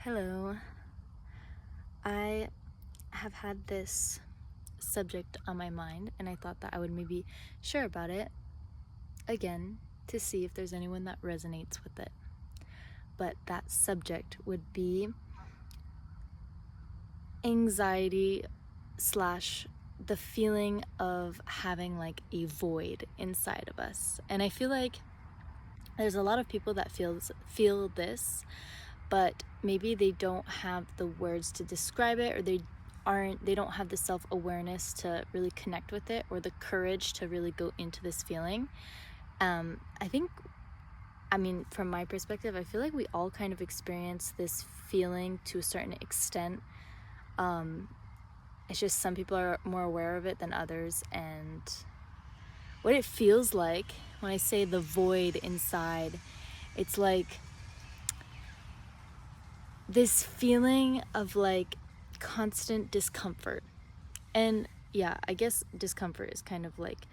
Hello. I have had this subject on my mind, and I thought that I would maybe share about it again to see if there's anyone that resonates with it. But that subject would be anxiety slash the feeling of having like a void inside of us. And I feel like there's a lot of people that feel this, but maybe they don't have the words to describe it, or they don't have the self-awareness to really connect with it, or the courage to really go into this feeling. From my perspective, I feel like we all kind of experience this feeling to a certain extent. It's just some people are more aware of it than others, and what it feels like when I say the void inside, it's like this feeling of like constant discomfort. And yeah, I guess discomfort is kind of like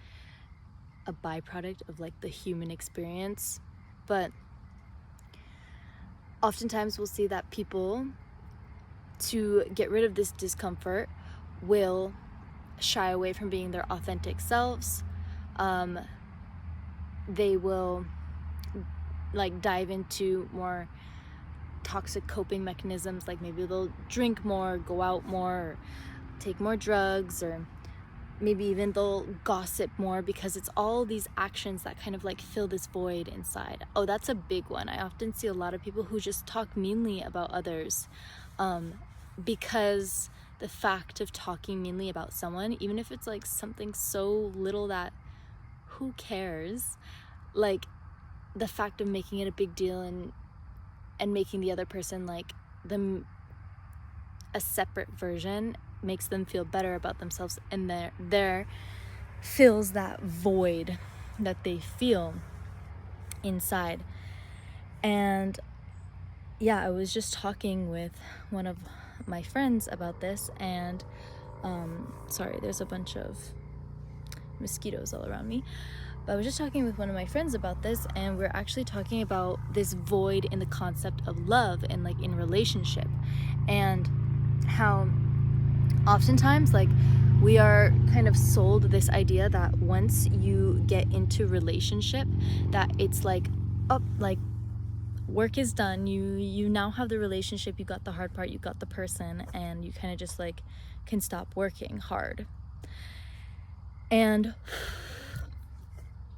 a byproduct of like the human experience, but oftentimes we'll see that people, to get rid of this discomfort, will shy away from being their authentic selves. They will like dive into more toxic coping mechanisms, like maybe they'll drink more, go out more, or take more drugs, or maybe even they'll gossip more, because it's all these actions that kind of like fill this void inside. Oh, that's a big one. I often see a lot of people who just talk meanly about others, because the fact of talking meanly about someone, even if it's like something so little that who cares, like the fact of making it a big deal and making the other person like them a separate version makes them feel better about themselves, and there fills that void that they feel inside. And yeah, I was just talking with one of my friends about this, and sorry, there's a bunch of mosquitoes all around me. But I was just talking with one of my friends about this, and we're actually talking about this void in the concept of love and like in relationship, and how oftentimes like we are kind of sold this idea that once you get into relationship, that it's like, oh, like work is done, you now have the relationship, you got the hard part, you got the person, and you kind of just like can stop working hard. And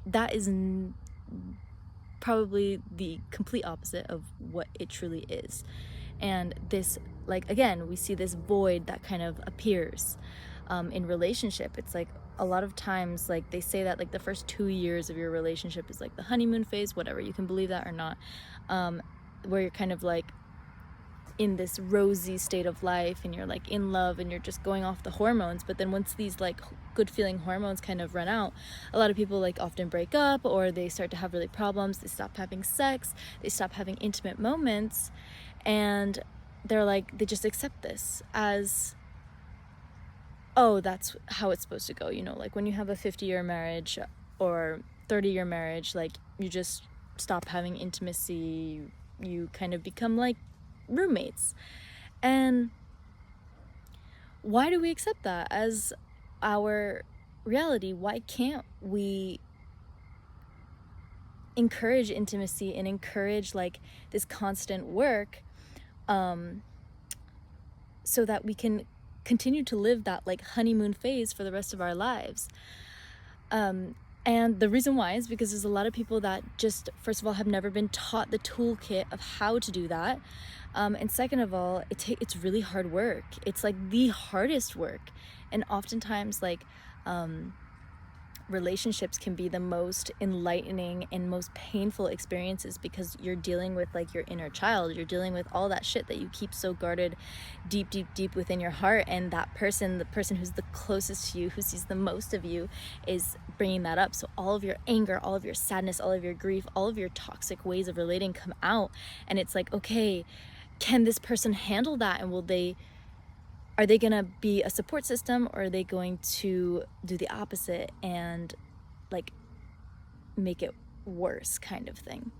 that is probably the complete opposite of what it truly is. And this, like, again, we see this void that kind of appears in relationship. It's like a lot of times, like they say that like the first 2 years of your relationship is like the honeymoon phase, whatever, you can believe that or not, where you're kind of like in this rosy state of life, and you're like in love, and you're just going off the hormones. But then once these like good feeling hormones kind of run out, a lot of people like often break up, or they start to have really problems. They stop having sex, they stop having intimate moments, and they're like, they just accept this as, oh, that's how it's supposed to go. You know, like when you have a 50-year marriage or 30-year marriage, like you just stop having intimacy, you kind of become like roommates. And why do we accept that as our reality? Why can't we encourage intimacy and encourage like this constant work, so that we can continue to live that like honeymoon phase for the rest of our lives? And the reason why is because there's a lot of people that just, first of all, have never been taught the toolkit of how to do that. And second of all, it's really hard work. It's like the hardest work. And oftentimes like relationships can be the most enlightening and most painful experiences, because you're dealing with like your inner child. You're dealing with all that shit that you keep so guarded deep within your heart, and that person, the person who's the closest to you, who sees the most of you, is bringing that up. So all of your anger, all of your sadness, all of your grief, all of your toxic ways of relating come out, and it's like, okay, can this person handle that? And are they gonna be a support system, or are they going to do the opposite and like make it worse, kind of thing?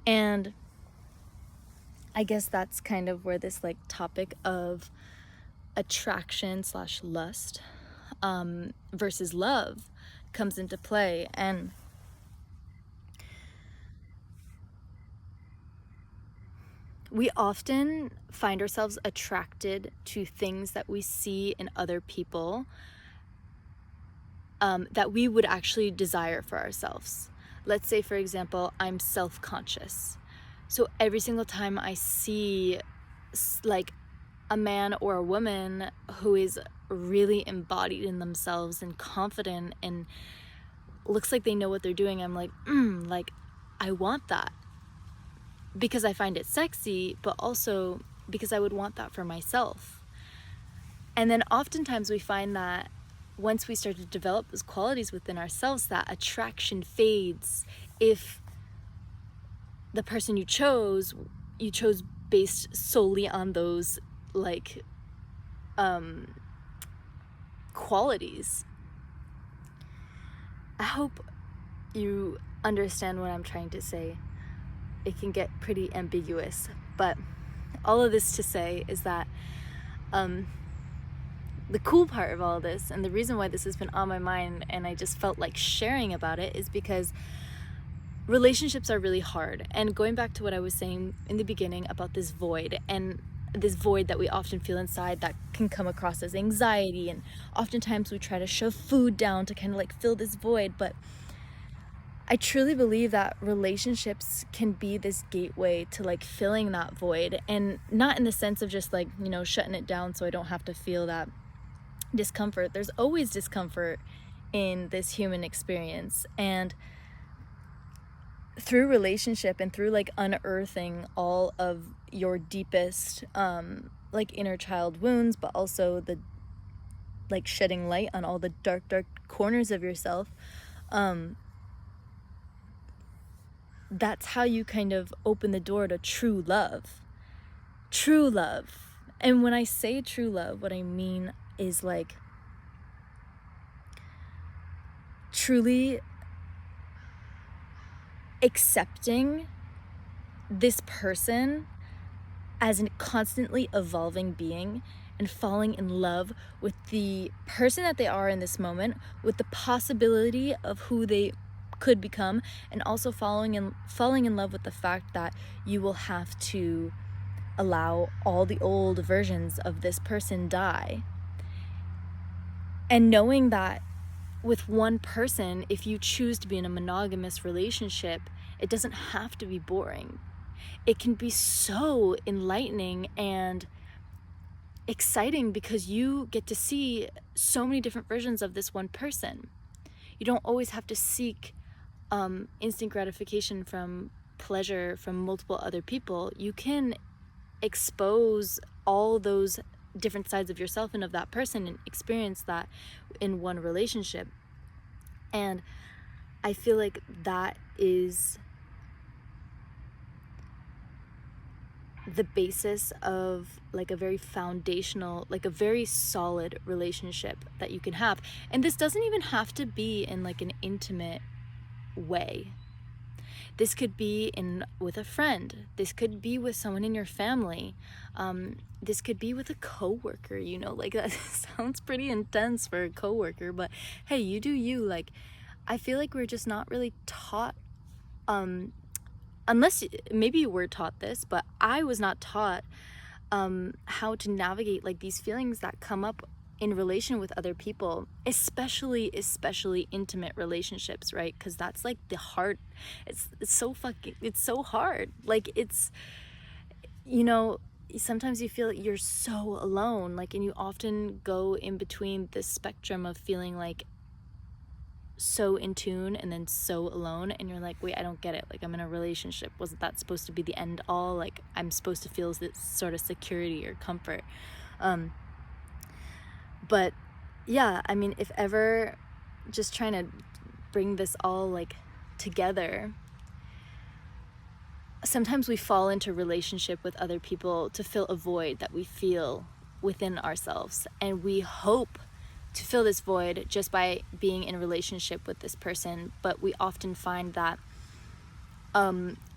And I guess that's kind of where this like topic of attraction slash lust versus love comes into play. And we often find ourselves attracted to things that we see in other people that we would actually desire for ourselves. Let's say, for example, I'm self-conscious. So every single time I see like a man or a woman who is really embodied in themselves and confident and looks like they know what they're doing, I'm like, like I want that, because I find it sexy, but also because I would want that for myself. And then oftentimes we find that once we start to develop those qualities within ourselves, that attraction fades if the person you chose based solely on those like qualities. I hope you understand what I'm trying to say. It can get pretty ambiguous, but all of this to say is that the cool part of all of this, and the reason why this has been on my mind and I just felt like sharing about it, is because relationships are really hard. And going back to what I was saying in the beginning about this void, and this void that we often feel inside that can come across as anxiety, and oftentimes we try to shove food down to kind of like fill this void. But I truly believe that relationships can be this gateway to like filling that void, and not in the sense of just like, you know, shutting it down so I don't have to feel that discomfort. There's always discomfort in this human experience, and through relationship and through like unearthing all of your deepest like inner child wounds, but also the like shedding light on all the dark corners of yourself, that's how you kind of open the door to true love. And when I say true love, what I mean is like truly accepting this person as a constantly evolving being, and falling in love with the person that they are in this moment, with the possibility of who they could become, and also falling in love with the fact that you will have to allow all the old versions of this person die. And knowing that with one person, if you choose to be in a monogamous relationship, it doesn't have to be boring. It can be so enlightening and exciting because you get to see so many different versions of this one person. You don't always have to seek instant gratification from pleasure from multiple other people. You can expose all those different sides of yourself and of that person and experience that in one relationship. And I feel like that is the basis of like a very foundational, like a very solid relationship that you can have. And this doesn't even have to be in like an intimate way. This could be with a friend. This could be with someone in your family. This could be with a coworker, you know, like that sounds pretty intense for a coworker, but hey, you do you. Like, I feel like we're just not really taught, unless maybe you were taught this, but I was not taught how to navigate like these feelings that come up in relation with other people, especially intimate relationships, right? Because that's like the hard, it's so hard. Like, it's, you know, sometimes you feel like you're so alone, like, and you often go in between this spectrum of feeling like so in tune and then so alone, and you're like, wait, I don't get it. Like, I'm in a relationship, wasn't that supposed to be the end all? Like, I'm supposed to feel this sort of security or comfort. But yeah, I mean, if ever, just trying to bring this all like together, sometimes we fall into relationship with other people to fill a void that we feel within ourselves, and we hope to fill this void just by being in a relationship with this person. But we often find that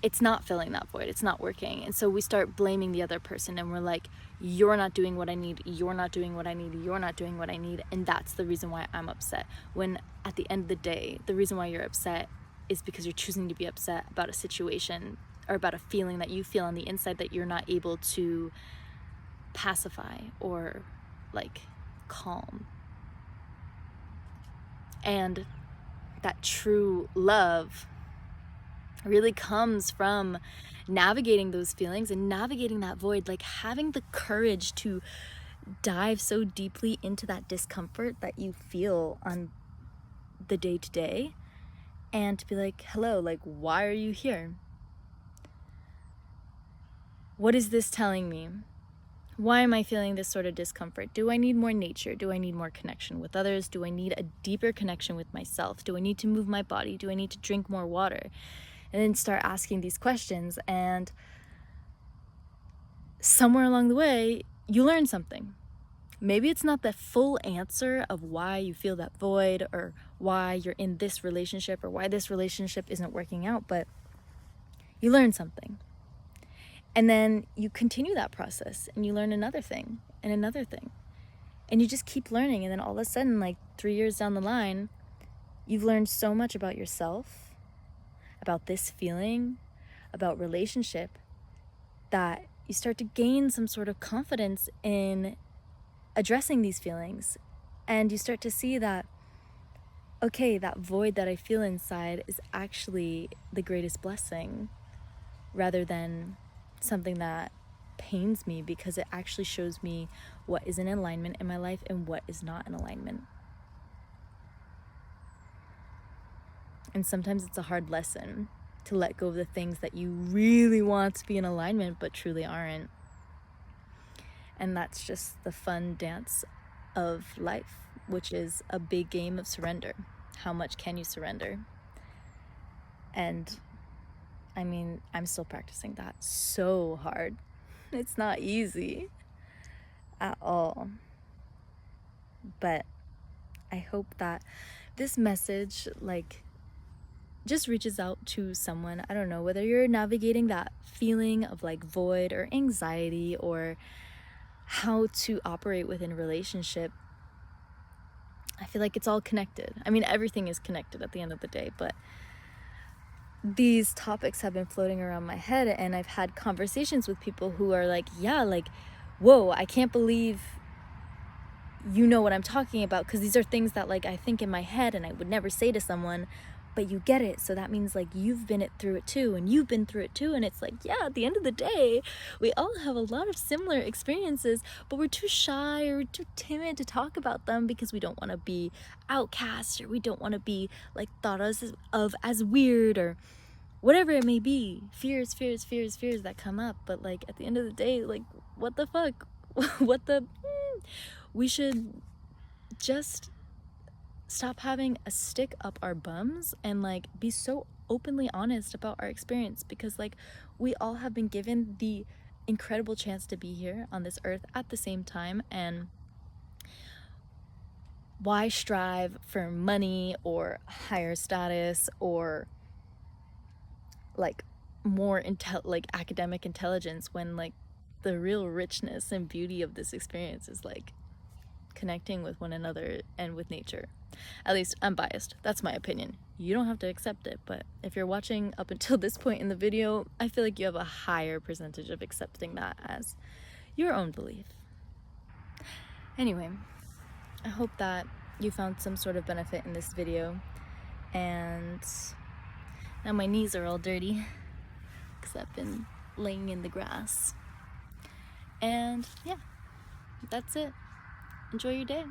it's not filling that void, it's not working. And so we start blaming the other person, and we're like, you're not doing what I need, you're not doing what I need, you're not doing what I need, and that's the reason why I'm upset. When at the end of the day, the reason why you're upset is because you're choosing to be upset about a situation or about a feeling that you feel on the inside that you're not able to pacify or like calm. And that true love really comes from navigating those feelings and navigating that void, like having the courage to dive so deeply into that discomfort that you feel on the day to day, and to be like, hello, like, why are you here? What is this telling me? Why am I feeling this sort of discomfort? Do I need more nature? Do I need more connection with others? Do I need a deeper connection with myself? Do I need to move my body? Do I need to drink more water? And then start asking these questions, and somewhere along the way, you learn something. Maybe it's not the full answer of why you feel that void, or why you're in this relationship, or why this relationship isn't working out, but you learn something. And then you continue that process, and you learn another thing and another thing. And you just keep learning, and then all of a sudden, like 3 years down the line, you've learned so much about yourself, about this feeling, about relationship, that you start to gain some sort of confidence in addressing these feelings. And you start to see that, okay, that void that I feel inside is actually the greatest blessing, rather than something that pains me, because it actually shows me what is in alignment in my life and what is not in alignment. And sometimes it's a hard lesson to let go of the things that you really want to be in alignment but truly aren't. And that's just the fun dance of life, which is a big game of surrender. How much can you surrender? And I mean, I'm still practicing that so hard. It's not easy at all. But I hope that this message, like, just reaches out to someone. I don't know, whether you're navigating that feeling of like void or anxiety, or how to operate within a relationship. I feel like it's all connected. I mean, everything is connected at the end of the day, but these topics have been floating around my head, and I've had conversations with people who are like, yeah, like, whoa, I can't believe you know what I'm talking about, because these are things that like I think in my head and I would never say to someone, but you get it. So that means like you've been through it too, and you've been through it too. And it's like, yeah, at the end of the day, we all have a lot of similar experiences, but we're too shy or too timid to talk about them because we don't want to be outcast, or we don't want to be like thought of as weird, or whatever it may be. Fears that come up. But like at the end of the day, like, what the fuck? We should just stop having a stick up our bums and like be so openly honest about our experience, because like we all have been given the incredible chance to be here on this earth at the same time. And why strive for money or higher status or like more like academic intelligence, when like the real richness and beauty of this experience is like connecting with one another and with nature. At least I'm biased. That's my opinion. You don't have to accept it, but if you're watching up until this point in the video, I feel like you have a higher percentage of accepting that as your own belief. Anyway, I hope that you found some sort of benefit in this video. And now my knees are all dirty because I've been laying in the grass. And yeah, that's it. Enjoy your day.